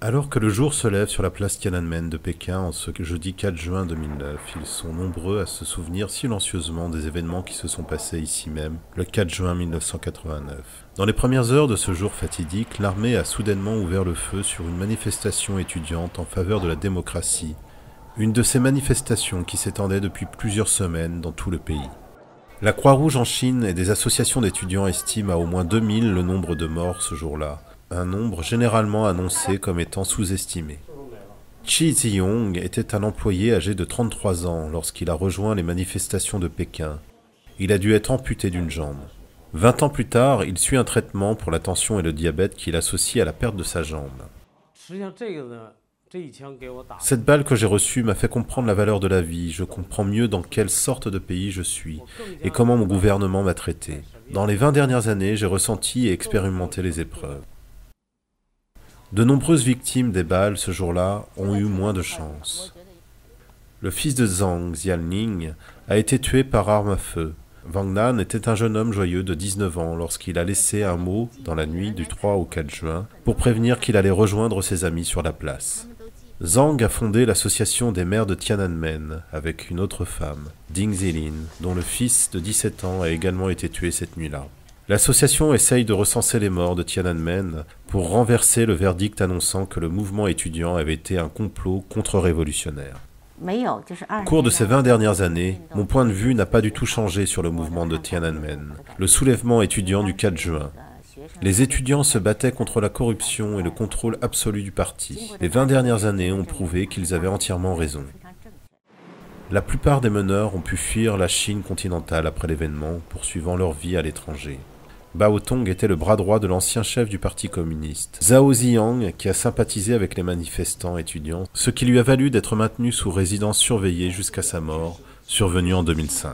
Alors que le jour se lève sur la place Tiananmen de Pékin en ce jeudi 4 juin 2009, ils sont nombreux à se souvenir silencieusement des événements qui se sont passés ici même, le 4 juin 1989. Dans les premières heures de ce jour fatidique, l'armée a soudainement ouvert le feu sur une manifestation étudiante en faveur de la démocratie, une de ces manifestations qui s'étendaient depuis plusieurs semaines dans tout le pays. La Croix-Rouge en Chine et des associations d'étudiants estiment à au moins 2000 le nombre de morts ce jour-là, un nombre généralement annoncé comme étant sous-estimé. Chi Ziyong était un employé âgé de 33 ans lorsqu'il a rejoint les manifestations de Pékin. Il a dû être amputé d'une jambe. 20 ans plus tard, il suit un traitement pour la tension et le diabète qu'il associe à la perte de sa jambe. Cette balle que j'ai reçue m'a fait comprendre la valeur de la vie, je comprends mieux dans quelle sorte de pays je suis et comment mon gouvernement m'a traité. Dans les 20 dernières années, j'ai ressenti et expérimenté les épreuves. De nombreuses victimes des balles ce jour-là ont eu moins de chance. Le fils de Zhang Xiaoning a été tué par arme à feu. Wang Nan était un jeune homme joyeux de 19 ans lorsqu'il a laissé un mot dans la nuit du 3 au 4 juin pour prévenir qu'il allait rejoindre ses amis sur la place. Zhang a fondé l'association des mères de Tiananmen avec une autre femme, Ding Zilin, dont le fils de 17 ans a également été tué cette nuit-là. L'association essaye de recenser les morts de Tiananmen pour renverser le verdict annonçant que le mouvement étudiant avait été un complot contre-révolutionnaire. Au cours de ces 20 dernières années, mon point de vue n'a pas du tout changé sur le mouvement de Tiananmen, le soulèvement étudiant du 4 juin. Les étudiants se battaient contre la corruption et le contrôle absolu du parti. Les 20 dernières années ont prouvé qu'ils avaient entièrement raison. La plupart des meneurs ont pu fuir la Chine continentale après l'événement, poursuivant leur vie à l'étranger. Bao Tong était le bras droit de l'ancien chef du parti communiste, Zhao Ziyang, qui a sympathisé avec les manifestants étudiants, ce qui lui a valu d'être maintenu sous résidence surveillée jusqu'à sa mort, survenue en 2005.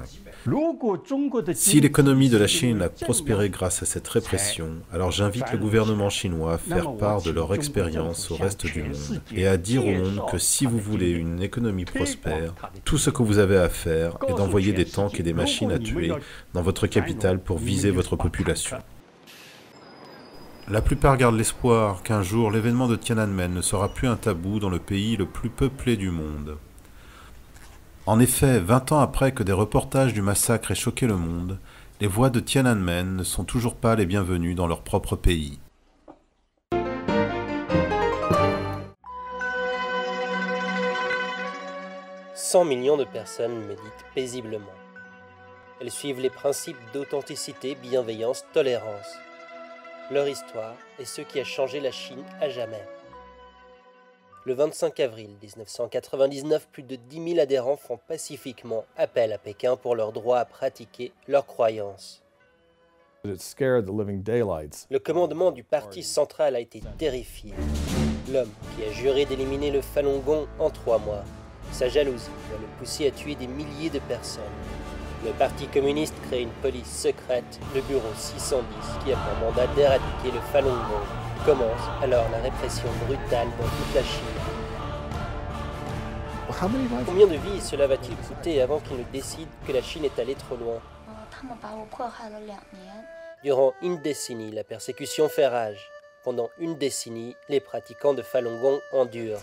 Si l'économie de la Chine a prospéré grâce à cette répression, alors j'invite le gouvernement chinois à faire part de leur expérience au reste du monde et à dire au monde que si vous voulez une économie prospère, tout ce que vous avez à faire est d'envoyer des tanks et des machines à tuer dans votre capitale pour viser votre population. La plupart gardent l'espoir qu'un jour l'événement de Tiananmen ne sera plus un tabou dans le pays le plus peuplé du monde. En effet, 20 ans après que des reportages du massacre aient choqué le monde, les voix de Tiananmen ne sont toujours pas les bienvenues dans leur propre pays. 100 millions de personnes méditent paisiblement. Elles suivent les principes d'authenticité, bienveillance, tolérance. Leur histoire est ce qui a changé la Chine à jamais. Le 25 avril 1999, plus de 10 000 adhérents font pacifiquement appel à Pékin pour leur droit à pratiquer leurs croyances. Le commandement du parti central a été terrifié. L'homme qui a juré d'éliminer le Falun Gong en 3 mois, sa jalousie va le pousser à tuer des milliers de personnes. Le parti communiste crée une police secrète, le bureau 610, qui a pour mandat d'éradiquer le Falun Gong. Commence alors la répression brutale dans toute la Chine. Combien de vies cela va-t-il coûter avant qu'ils ne décident que la Chine est allée trop loin? Durant une décennie, la persécution fait rage. Pendant une décennie, les pratiquants de Falun Gong endurent.